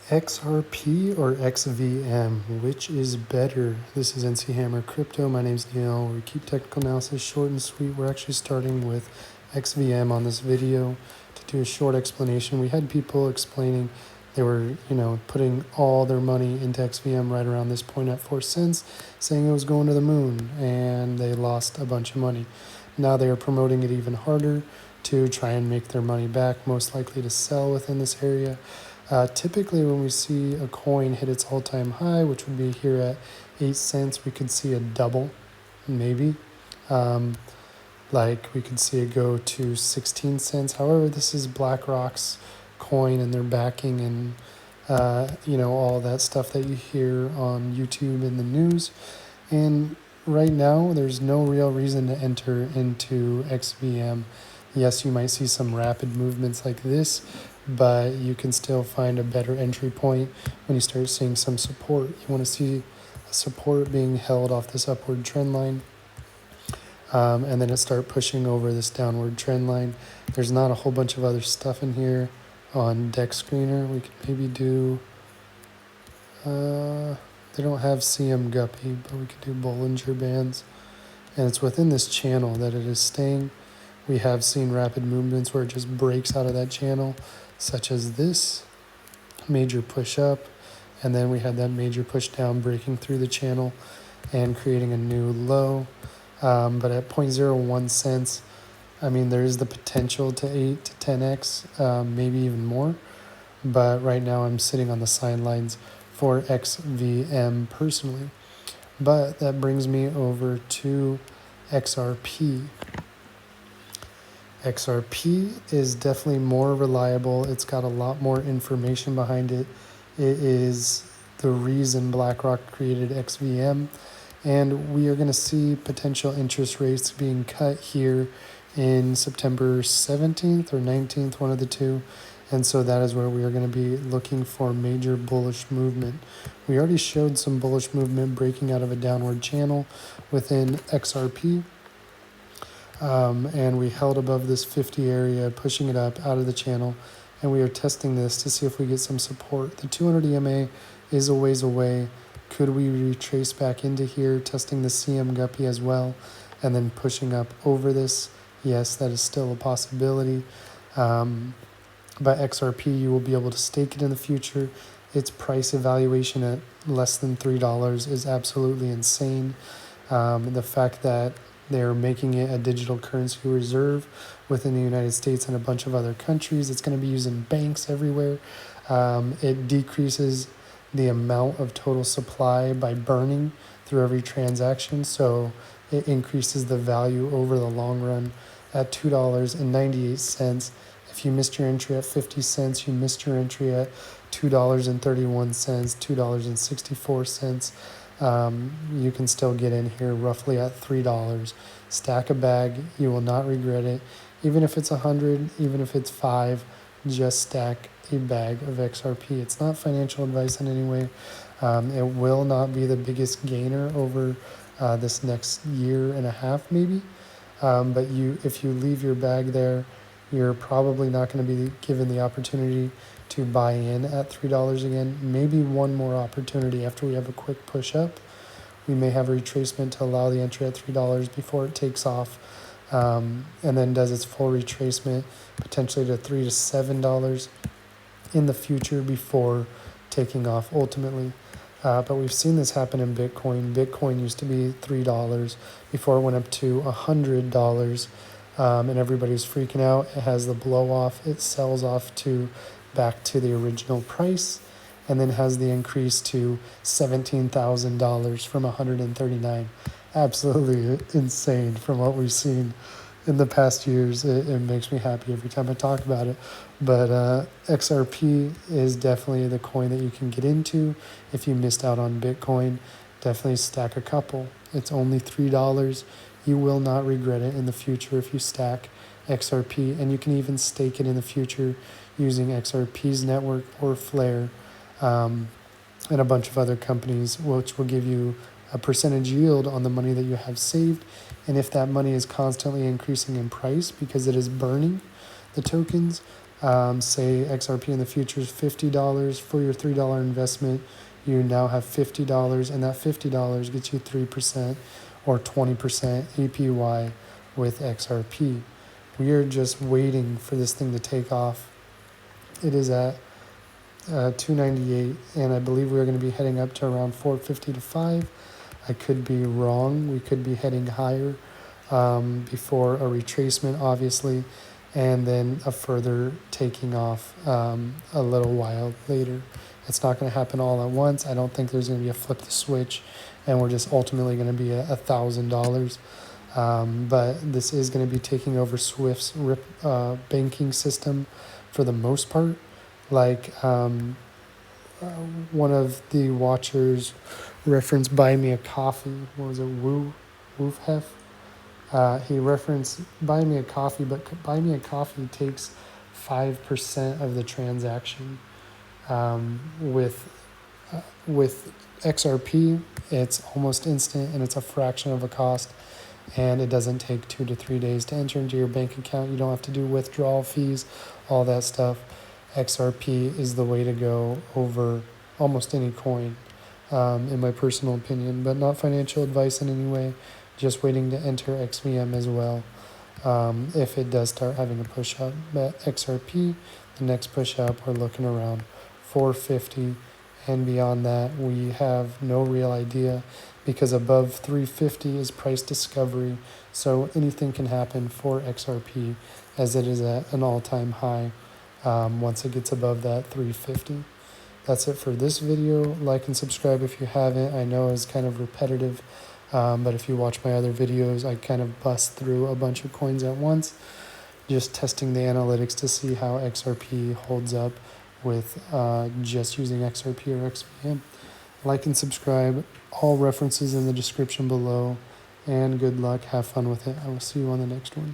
XRP or XVM, which is better? This is NC Hammer Crypto. My name's Neil. We keep technical analysis short and sweet. We're actually starting with XVM on this video to do a short explanation. We had people explaining they were, putting all their money into XVM right around this point at 4 cents, saying it was going to the moon, and they lost a bunch of money. Now they are promoting it even harder to try and make their money back, most likely to sell within this area. Typically, when we see a coin hit its all-time high, which would be here at 8 cents, we could see a double, maybe. Like we could see it go to 16 cents. However, this is BlackRock's coin and their backing and, all that stuff that you hear on YouTube and the news. And right now, there's no real reason to enter into XVM. Yes, you might see some rapid movements like this, but you can still find a better entry point when you start seeing some support. You want to see support being held off this upward trend line, and then it start pushing over this downward trend line. There's not a whole bunch of other stuff in here on Deck Screener. We could maybe do, they don't have CM Guppy, but we could do Bollinger Bands. And it's within this channel that it is staying. We have seen rapid movements where it just breaks out of that channel, such as this major push up, and then we had that major push down, breaking through the channel and creating a new low. But at 0.01 cents, there is the potential to 8 to 10x, maybe even more. But right now I'm sitting on the sidelines for XVM personally. But that brings me over to XRP. XRP is definitely more reliable. It's got a lot more information behind it. It is the reason BlackRock created XVM. And we are going to see potential interest rates being cut here in September 17th or 19th, one of the two. And so that is where we are going to be looking for major bullish movement. We already showed some bullish movement breaking out of a downward channel within XRP. And we held above this 50 area, pushing it up out of the channel. And we are testing this to see if we get some support. The 200 EMA is a ways away. Could we retrace back into here, testing the CM Guppy as well, and then pushing up over this? Yes, that is still a possibility. But XRP, you will be able to stake it in the future. Its price evaluation at less than $3 is absolutely insane. The fact that they're making it a digital currency reserve within the United States and a bunch of other countries. It's going to be used in banks everywhere. It decreases the amount of total supply by burning through every transaction. So it increases the value over the long run at $2.98. If you missed your entry at 50 cents, you missed your entry at $2.31, $2.64. You can still get in here roughly at $3. Stack a bag, you will not regret it. Even if it's 100, even if it's 5, just stack a bag of XRP. It's not financial advice in any way. It will not be the biggest gainer over this next year and a half maybe. But if you leave your bag there, you're probably not going to be given the opportunity to buy in at $3 again. Maybe one more opportunity after we have a quick push up. We may have a retracement to allow the entry at $3 before it takes off, and then does its full retracement potentially to $3 to $7 in the future before taking off ultimately. But we've seen this happen in Bitcoin. Bitcoin used to be $3 before it went up to $100, and everybody's freaking out. It has the blow off. It sells off to back to the original price, and then has the increase to $17,000 from $139. Absolutely insane from what we've seen in the past years. It makes me happy every time I talk about it. But XRP is definitely the coin that you can get into if you missed out on Bitcoin. Definitely stack a couple. It's only $3. You will not regret it in the future if you stack XRP, and you can even stake it in the future using XRP's network or Flare, and a bunch of other companies, which will give you a percentage yield on the money that you have saved. And if that money is constantly increasing in price because it is burning the tokens, Say XRP in the future is $50 for your $3 investment. You now have $50, and that $50 gets you 3% or 20% APY with XRP. We are just waiting for this thing to take off. It is at 298, and I believe we're going to be heading up to around 450 to 5. I could be wrong. We could be heading higher before a retracement, obviously, and then a further taking off a little while later. It's not going to happen all at once. I don't think there's going to be a flip the switch and we're just ultimately going to be $1,000. But this is going to be taking over Swift's banking system for the most part. Like one of the watchers referenced Buy Me a Coffee. What was it? Woofhef? He referenced Buy Me a Coffee, but Buy Me a Coffee takes 5% of the transaction. With XRP, it's almost instant and it's a fraction of a cost, and it doesn't take 2 to 3 days to enter into your bank account. You don't have to do withdrawal fees, all that stuff. XRP is the way to go over almost any coin, in my personal opinion, but not financial advice in any way. Just waiting to enter XVM as well. If it does start having a push up. But XRP, the next push up, we're looking around 450, and beyond that we have no real idea, because above 350 is price discovery, so anything can happen for XRP as it is at an all-time high once it gets above that 350. That's it for this video. Like and subscribe if you haven't. I know it's kind of repetitive, but if you watch my other videos, I kind of bust through a bunch of coins at once, just testing the analytics to see how XRP holds up with just using XRP or XVM. Like and subscribe. All references in the description below. And good luck. Have fun with it. I will see you on the next one.